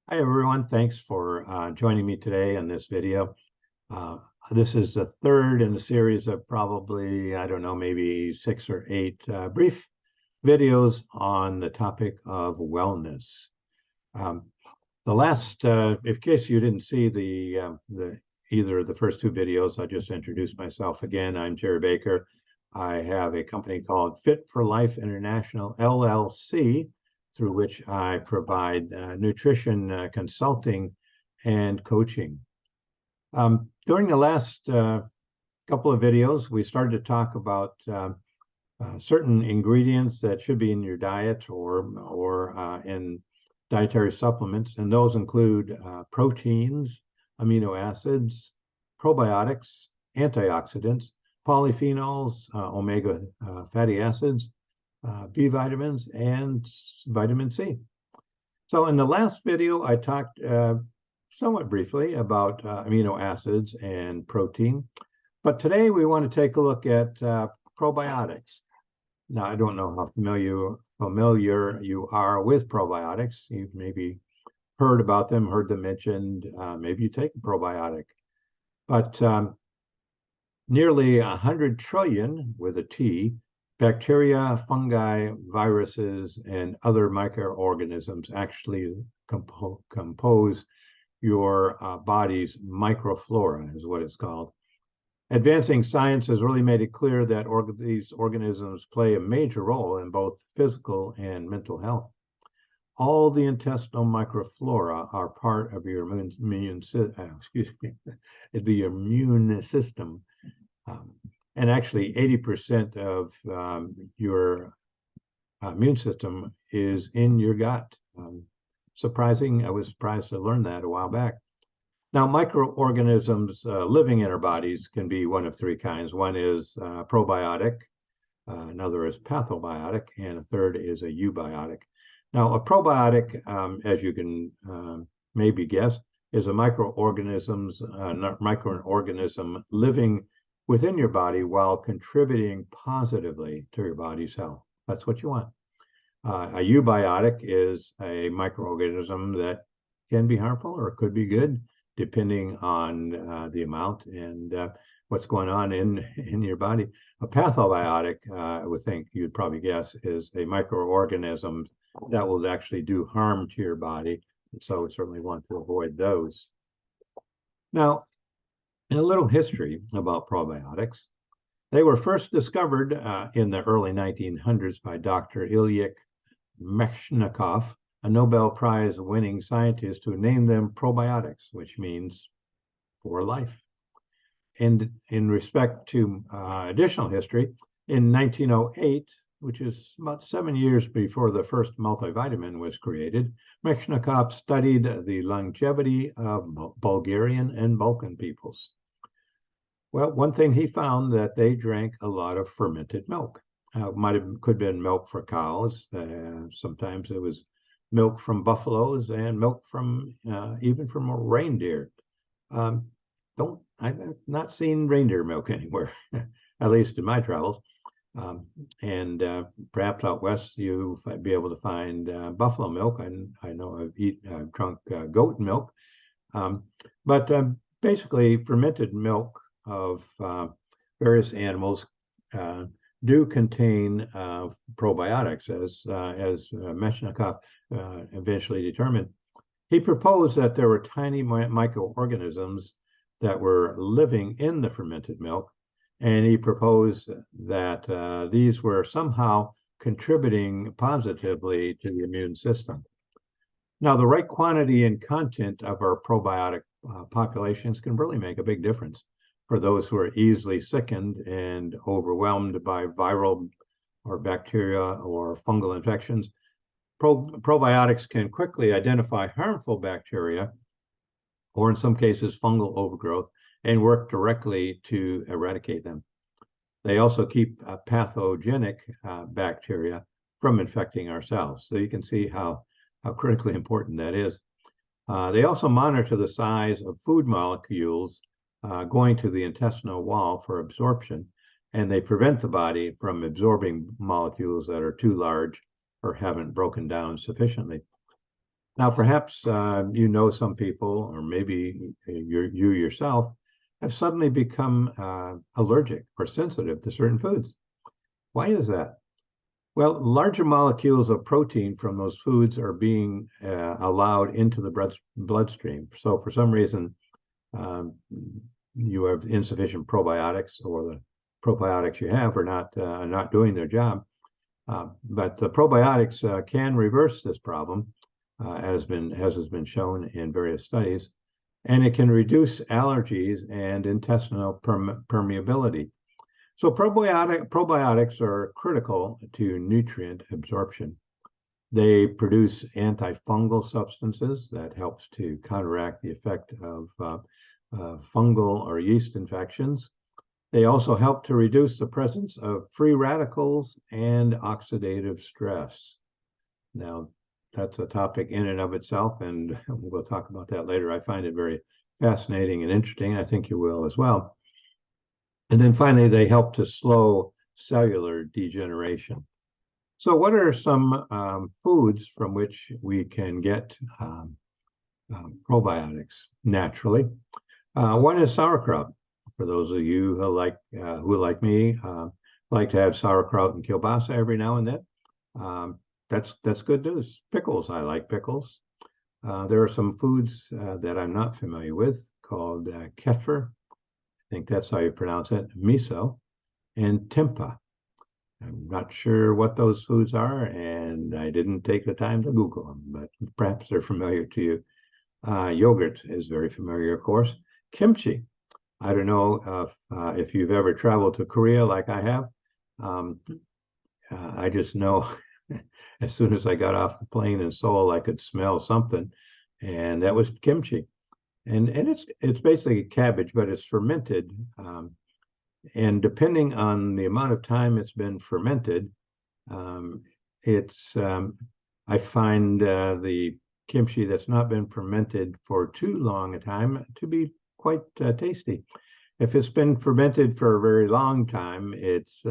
Hi, everyone. Thanks for joining me today on this video. Uh, this is the third in a series of probably, I don't know, maybe 6 or 8 brief videos on the topic of wellness. Um, the last, in case you didn't see either of the first two videos, I just introduced myself again. I'm Jerry Baker. I have a company called Fit for Life International, LLC, through which I provide nutrition consulting and coaching. During the last couple of videos, we started to talk about certain ingredients that should be in your diet or in dietary supplements, and those include proteins, amino acids, probiotics, antioxidants, polyphenols, omega fatty acids, B vitamins, and vitamin C. So in the last video, I talked somewhat briefly about amino acids and protein, but today we want to take a look at probiotics. Now, I don't know how familiar you are with probiotics. You've maybe heard about them, heard them mentioned. Maybe you take a probiotic. But nearly 100 trillion, with a T, bacteria, fungi, viruses, and other microorganisms actually compose your body's microflora, is what it's called. Advancing science has really made it clear that these organisms play a major role in both physical and mental health. All the intestinal microflora are part of your immune system. And actually, 80% of your immune system is in your gut. Surprising, I was surprised to learn that a while back. Now, microorganisms living in our bodies can be one of three kinds. One is probiotic, another is pathobiotic, and a third is a eubiotic. Now, a probiotic, as you can maybe guess, is a microorganism living within your body while contributing positively to your body's health. That's what you want. A eubiotic is a microorganism that can be harmful or could be good, depending on the amount and what's going on in your body. A pathobiotic, I would think you'd probably guess, is a microorganism that will actually do harm to your body. So we certainly want to avoid those. Now, in a little history about probiotics, they were first discovered in the early 1900s by Dr. Ilya Mechnikov, a Nobel Prize winning scientist, who named them probiotics, which means for life. And in respect to additional history, in 1908, which is about 7 years before the first multivitamin was created, Mechnikov studied the longevity of Bulgarian and Balkan peoples. Well, one thing he found that they drank a lot of fermented milk. Could have been milk for cows. Sometimes it was milk from buffaloes and milk from even from a reindeer. I've not seen reindeer milk anywhere, at least in my travels. And perhaps out west you'll be able to find buffalo milk. I know I've drunk goat milk, but basically fermented milk of various animals do contain probiotics, as Mechnikov eventually determined. He proposed that there were tiny microorganisms that were living in the fermented milk, and he proposed that these were somehow contributing positively to the immune system. Now, the right quantity and content of our probiotic populations can really make a big difference for those who are easily sickened and overwhelmed by viral or bacteria or fungal infections. Probiotics can quickly identify harmful bacteria, or in some cases, fungal overgrowth, and work directly to eradicate them. They also keep pathogenic bacteria from infecting our cells. So you can see how critically important that is. They also monitor the size of food molecules going to the intestinal wall for absorption, and they prevent the body from absorbing molecules that are too large or haven't broken down sufficiently. Now, perhaps you know some people, or maybe you yourself, have suddenly become allergic or sensitive to certain foods. Why is that? Well, larger molecules of protein from those foods are being allowed into the bloodstream. So for some reason, um, you have insufficient probiotics, or the probiotics you have are not doing their job. But the probiotics can reverse this problem, as has been shown in various studies, and it can reduce allergies and intestinal permeability. So probiotics are critical to nutrient absorption. They produce antifungal substances that helps to counteract the effect of fungal or yeast infections. They also help to reduce the presence of free radicals and oxidative stress. Now, that's a topic in and of itself, and we'll talk about that later. I find it very fascinating and interesting. I think you will as well. And then finally, they help to slow cellular degeneration. So what are some foods from which we can get probiotics naturally? One is sauerkraut. For those of you who like me, like to have sauerkraut and kielbasa every now and then. That's good news. Pickles, I like pickles. There are some foods that I'm not familiar with called kefir. I think that's how you pronounce it. Miso and tempeh. I'm not sure what those foods are, and I didn't take the time to Google them, but perhaps they're familiar to you. Yogurt is very familiar, of course. Kimchi. I don't know if you've ever traveled to Korea like I have. I just know as soon as I got off the plane in Seoul, I could smell something, and that was kimchi. And it's basically cabbage, but it's fermented. And depending on the amount of time it's been fermented, I find the kimchi that's not been fermented for too long a time to be quite tasty. If it's been fermented for a very long time, it's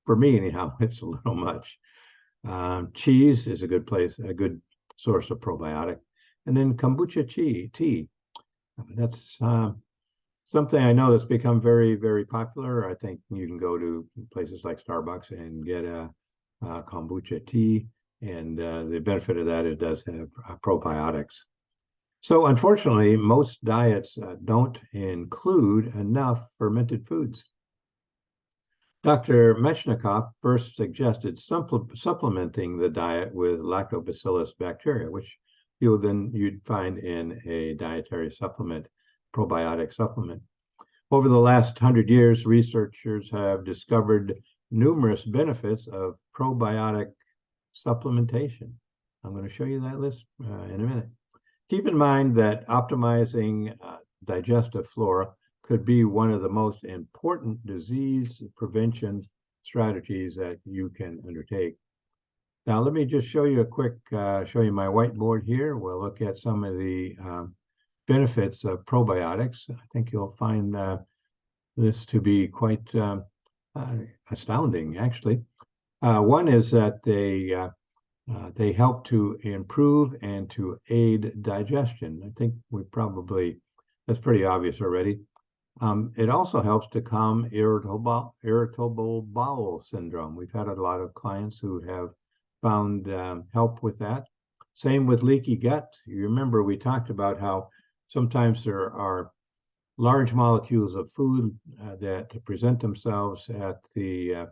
for me anyhow, it's a little much. Cheese is a good source of probiotic, and then kombucha tea. That's something I know that's become very, very popular. I think you can go to places like Starbucks and get a kombucha tea, and the benefit of that, it does have probiotics. So unfortunately, most diets don't include enough fermented foods. Dr. Mechnikov first suggested supplementing the diet with lactobacillus bacteria, which you'd find in a dietary supplement, probiotic supplement. Over the last 100 years, researchers have discovered numerous benefits of probiotic supplementation. I'm going to show you that list in a minute. Keep in mind that optimizing digestive flora could be one of the most important disease prevention strategies that you can undertake. Now, let me just show you a quick, show you my whiteboard here. We'll look at some of the benefits of probiotics. I think you'll find this to be quite astounding, actually. One is that they help to improve and to aid digestion. I think that's pretty obvious already. It also helps to calm irritable bowel syndrome. We've had a lot of clients who have found help with that. Same with leaky gut. You remember we talked about how sometimes there are large molecules of food that present themselves at the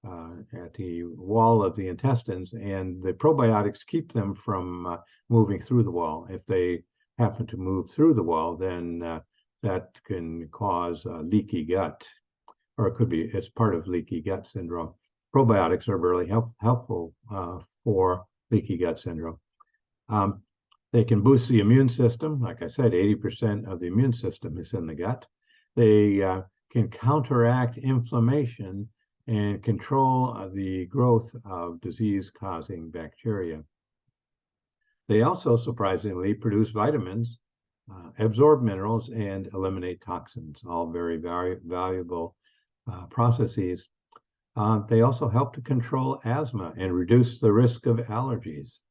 wall of the intestines, and the probiotics keep them from moving through the wall. If they happen to move through the wall, then that can cause leaky gut, or it's part of leaky gut syndrome. Probiotics are really helpful for leaky gut syndrome. They can boost the immune system. Like I said, 80% of the immune system is in the gut. They can counteract inflammation and control the growth of disease-causing bacteria. They also, surprisingly, produce vitamins, absorb minerals, and eliminate toxins, all very valuable processes. They also help to control asthma and reduce the risk of allergies.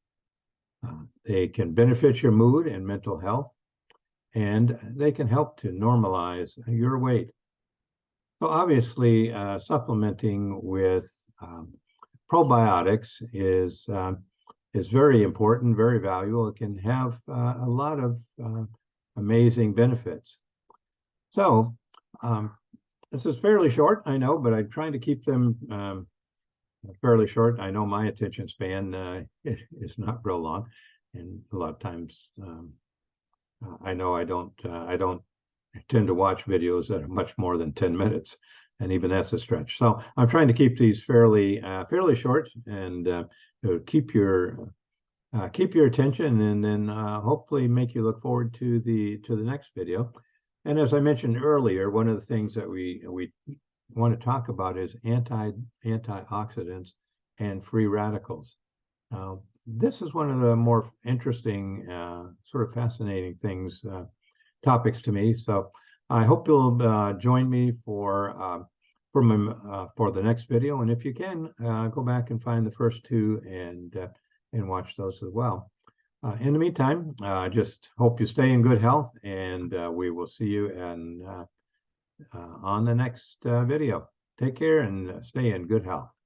They can benefit your mood and mental health, and they can help to normalize your weight. So obviously, supplementing with probiotics is very important, very valuable. It can have a lot of amazing benefits. So this is fairly short, I know, but I'm trying to keep them fairly short. I know my attention span is not real long, and a lot of times I know I don't tend to watch videos that are much more than 10 minutes, and even that's a stretch. So I'm trying to keep these fairly short and keep your attention, and then hopefully make you look forward to the next video. And as I mentioned earlier, one of the things that we want to talk about is antioxidants and free radicals. This is one of the more interesting, sort of fascinating topics to me. So I hope you'll join me for the next video. And if you can, go back and find the first two and watch those as well. In the meantime, just hope you stay in good health, and we will see you on the next video. Take care and stay in good health.